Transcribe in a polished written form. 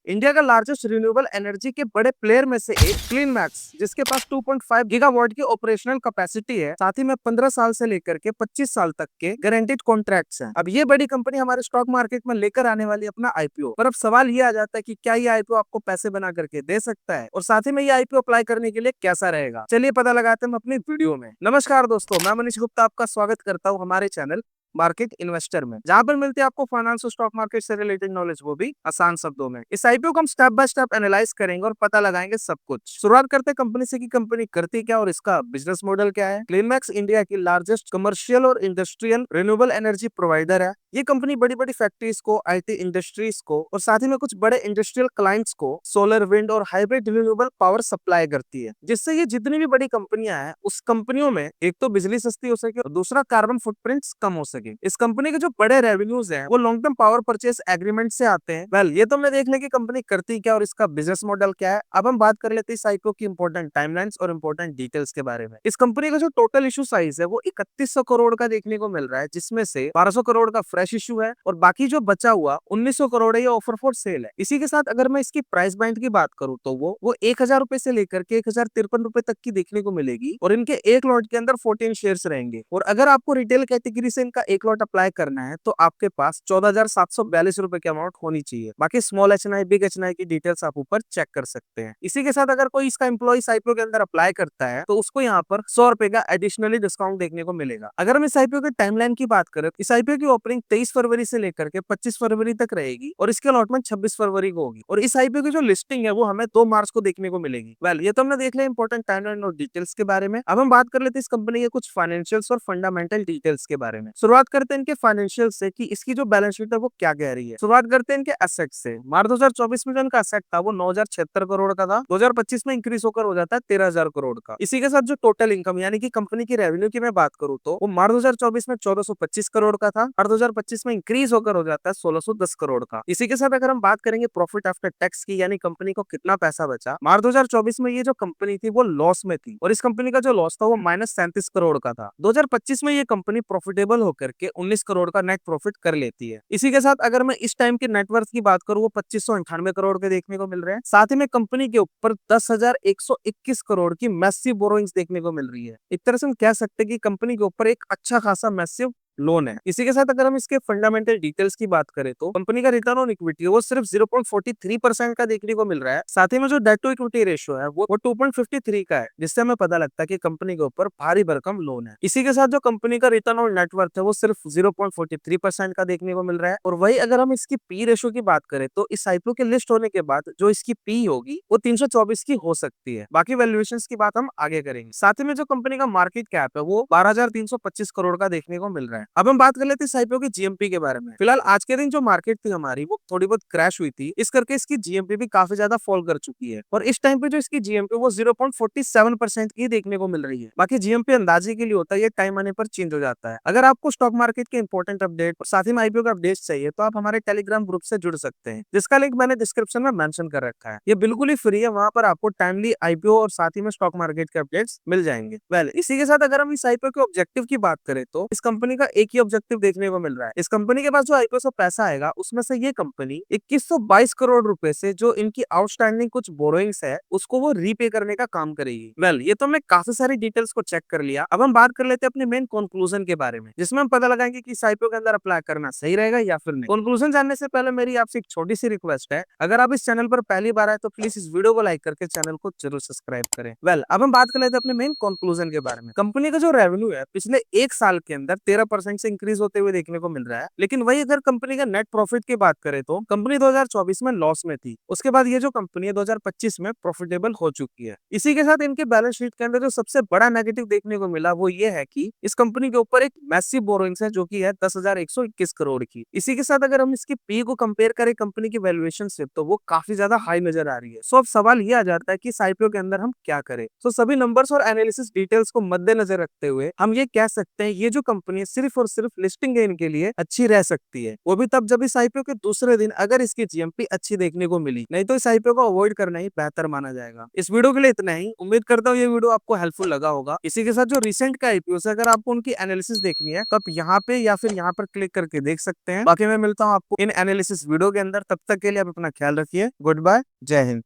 India का largest renewable energy के बड़े प्लेयर में से एक क्लीन मैक्स, जिसके पास 2.5 गीगावाट की ऑपरेशनल कैपेसिटी है, साथ ही में 15 साल से लेकर के 25 साल तक के गारंटीड कॉन्ट्रैक्ट्स हैं। अब ये बड़ी कंपनी हमारे स्टॉक मार्केट में लेकर आने वाली अपना आईपीओ, पर अब सवाल ये आ जाता है कि क्या ये आईपीओ आपको पैसे बना करके दे सकता है, और साथ ही में ये आईपीओ अप्लाई करने के लिए कैसा रहेगा। चलिए पता लगाते हैं हम अपनी वीडियो में। नमस्कार दोस्तों, मैं मनीष गुप्ता आपका स्वागत करता हूँ हमारे चैनल मार्केट इन्वेस्टर में, जहां पर मिलती है आपको फाइनेंस और स्टॉक मार्केट से रिलेटेड नॉलेज, वो भी आसान शब्दों में। इस आईपीओ को हम स्टेप बाय स्टेप एनालाइज करेंगे और पता लगाएंगे सब कुछ। शुरुआत करते हैं कंपनी से कि कंपनी करती क्या और इसका बिजनेस मॉडल क्या है। क्लीनमैक्स इंडिया की लार्जेस्ट कमर्शियल और इंडस्ट्रियल रिन्यूएबल एनर्जी प्रोवाइडर है। ये कंपनी बड़ी बड़ी फैक्ट्रीज को, आईटी इंडस्ट्रीज को और साथ ही में कुछ बड़े इंडस्ट्रियल क्लाइंट्स को सोलर, विंड और हाइब्रिड रिन्यूएबल पावर सप्लाई करती है, जिससे ये जितनी भी बड़ी कंपनियां हैं उस कंपनियों में एक तो बिजली सस्ती हो सके और दूसरा कार्बन फुटप्रिंट्स कम हो सके। इस कंपनी के जो बड़े रेवेन्यूज हैं वो long term power purchase agreement से आते हैं। वेल, ये तो हमने देख लिया कि कंपनी करती क्या और इसका बिजनेस मॉडल क्या है। अब हम बात कर लेते हैं इस आईपीओ की इंपॉर्टेंट टाइमलाइंस और इंपॉर्टेंट डिटेल्स के बारे में। इस कंपनी का जो टोटल इशू साइज है वो 3100 करोड़ का देखने को मिल रहा है, जिसमें से 1200 करोड़ का फ्रेश इशू है और बाकी जो बचा हुआ 1900 करोड़ है ये ऑफर फॉर सेल है। इसी के साथ अगर मैं इसकी प्राइस बैंड की बात करूं तो वो 1000 रुपए से लेकर के 1053 रुपए तक की देखने को मिलेगी और इनके एक लॉट के अंदर 14 शेयर्स रहेंगे। और अगर आपको रिटेल कैटेगरी से इनका एक लॉट अप्लाई करना है तो आपके पास 14,742 रुपए की अमाउंट होनी चाहिए। बाकी स्मॉल एचएनआई, बिग एचएनआई की डिटेल्स आप ऊपर चेक कर सकते हैं। इसी के साथ अगर कोई इसका एम्प्लॉय आईपीओ के अंदर अप्लाई करता है तो उसको यहाँ पर 100 रुपए का एडिशनली डिस्काउंट देखने को मिलेगा। अगर हम इस आईपीओ के टाइमलाइन की बात करें, इस आईपीओ की ओपनिंग 23 फरवरी से लेकर के 25 फरवरी तक रहेगी और इसके अलॉटमेंट 26 फरवरी को होगी और इस आईपीओ की जो लिस्टिंग है वो हमें 2 मार्च को देखने को मिलेगी। वेल, ये तो हमने देख लिया इंपॉर्टेंट टाइमलाइन और डिटेल्स के बारे में। अब हम बात कर लेते हैं इस कंपनी के कुछ फाइनेंशियल्स और फंडामेंटल डिटेल्स के बारे में। शुरुआत करते हैं इनके फाइनेंशियल से कि इसकी जो बैलेंस शीट है वो क्या कह रही है। शुरुआत करते हैं इनके एसेट से। मार्च 2024 में जो इनका एसेट था वो 9076 करोड़ का था, 2025 में इंक्रीज होकर हो जाता है 13000 करोड़ का। इसी के साथ जो टोटल इनकम यानी कि कंपनी की रेवेन्यू की मैं बात करूं तो वो मार्च 2024 में 1425 करोड़ का था और 2025 में इंक्रीज होकर हो जाता है 1610 करोड़ का। इसी के साथ अगर हम बात करेंगे प्रॉफिट आफ्टर टैक्स की, यानी कंपनी को कितना पैसा बचा, मार्च 2024 में ये जो कंपनी थी वो लॉस में थी और इस कंपनी का जो लॉस था वो -37 करोड़ का था। 2025 में ये कंपनी प्रॉफिटेबल होकर के 19 करोड़ का नेट प्रॉफिट कर लेती है। इसी के साथ अगर मैं इस टाइम की नेटवर्थ की बात करूं वो 2598 करोड़ के देखने को मिल रहे हैं। साथ ही में कंपनी के ऊपर 10,121 करोड़ की मैसिव बोरोइंग्स देखने को मिल रही है। एक तरह से हम कह सकते हैं कि कंपनी के ऊपर एक अच्छा खासा मैसिव लोन है। इसी के साथ अगर हम इसके फंडामेंटल डिटेल्स की बात करें तो कंपनी का रिटर्न ऑन इक्विटी वो सिर्फ 0.43% का देखने को मिल रहा है। साथ ही में जो डेट टू इक्विटी रेशियो है वो 2.53 का है, जिससे हमें पता लगता है कि कंपनी के ऊपर भारी भरकम लोन है। इसी के साथ जो कंपनी का रिटर्न ऑन नेटवर्थ है वो सिर्फ 0.43% का देखने को मिल रहा है। और वही अगर हम इसकी पी रेशियो की बात करें तो इस आईपीओ के लिस्ट होने के बाद जो इसकी पी होगी वो 324 की हो सकती है। बाकी वैल्यूएशन की बात हम आगे करेंगे। साथ ही में जो कंपनी का मार्केट कैप है वो 12,325 करोड़ का देखने को मिल रहा है। अब हम बात कर लेते हैं इस आईपीओ की जीएमपी के बारे में। फिलहाल आज के दिन जो मार्केट थी हमारी वो थोड़ी बहुत क्रैश हुई थी, इस करके इसकी जीएमपी भी काफी ज्यादा फॉल कर चुकी है और इस टाइम पे जो इसकी जीएमपी वो 0.47% की देखने को मिल रही है। बाकी जीएमपी अंदाजे के लिए होता है, ये टाइम आने पर चेंज हो जाता है। अगर आपको स्टॉक मार्केट के इंपॉर्टेंट अपडेट और साथ ही में आईपीओ का अपडेट चाहिए तो आप हमारे टेलीग्राम ग्रुप से जुड़ सकते हैं, जिसका लिंक मैंने डिस्क्रिप्शन में मेंशन कर रखा है। ये बिल्कुल ही फ्री है, वहां पर आपको टाइमली आईपीओ और साथ ही में स्टॉक मार्केट के अपडेट्स मिल जाएंगे। वेल, इसी के साथ अगर हम इस आईपीओ के ऑब्जेक्टिव की बात करें तो इस कंपनी का एक ही ऑब्जेक्टिव देखने को मिल रहा है। इस कंपनी के पास जो आईपीओ से पैसा आएगा उसमें से ये कंपनी 2122 करोड़ रुपए से जो इनकी आउटस्टैंडिंग कुछ बोरोइंग्स है उसको वो रीपे करने का काम करेगी। वेल, ये तो हमने काफी सारी डिटेल्स को चेक कर लिया। अब हम बात कर लेते हैं अपने मेन कंक्लूजन के बारे में, जिसमें हम पता लगाएंगे कि इस आईपीओ के अंदर अप्लाई करना सही रहेगा या फिर नहीं। कंक्लूजन जानने से पहले मेरी आपसे एक छोटी सी रिक्वेस्ट है, अगर आप इस चैनल पर पहली बार आए तो प्लीज इस वीडियो को लाइक करके चैनल को जरूर सब्सक्राइब करें। वेल, अब हम बात कर लेते हैं अपने मेन कंक्लूजन के बारे में। कंपनी का जो रेवेन्यू है पिछले एक साल के अंदर 13% से इंक्रीज होते हुए देखने को मिल रहा है, लेकिन वही अगर कंपनी का नेट प्रॉफिट की बात करें तो कंपनी 2024 में लॉस में थी। उसके बाद ये जो कंपनी है 2025 में प्रॉफिटेबल हो चुकी है। इसी के साथ इनके बैलेंस शीट के अंदर जो सबसे बड़ा नेगेटिव देखने को मिला वो ये है कि इस कंपनी के ऊपर एक मैसिव बोरोइंग्स है जो कि है 10,121 करोड़ की। इसी के साथ अगर हम इसकी पी को कंपेयर करें कंपनी की वैल्यूएशन से तो वो काफी ज्यादा हाई नजर आ रही है। सो अब सवाल ये आ जाता है कि इस आईपीओ के अंदर हम क्या करें। सो सभी नंबर्स और एनालिसिस डिटेल्स को मद्देनजर रखते हुए हम ये कह सकते हैं ये जो कंपनी है सिर्फ सिर्फ और सिर्फ लिस्टिंग गेन के लिए अच्छी रह सकती है, वो भी तब जब इस आईपीओ के दूसरे दिन अगर इसकी जीएमपी अच्छी देखने को मिली, नहीं तो इस आईपीओ को अवॉइड करना ही बेहतर माना जाएगा। इस वीडियो के लिए इतना ही, उम्मीद करता हूँ ये वीडियो आपको हेल्पफुल लगा होगा। इसी के साथ जो रिसेंट का आईपीओ है, अगर आपको उनकी एनालिसिस देखनी है तो आप यहाँ पे या फिर यहाँ पर क्लिक करके देख सकते हैं। बाकी मैं मिलता हूँ आपको इन एनालिसिस वीडियो के अंदर, तब तक के लिए आप अपना ख्याल रखिए। गुड बाय, जय हिंद।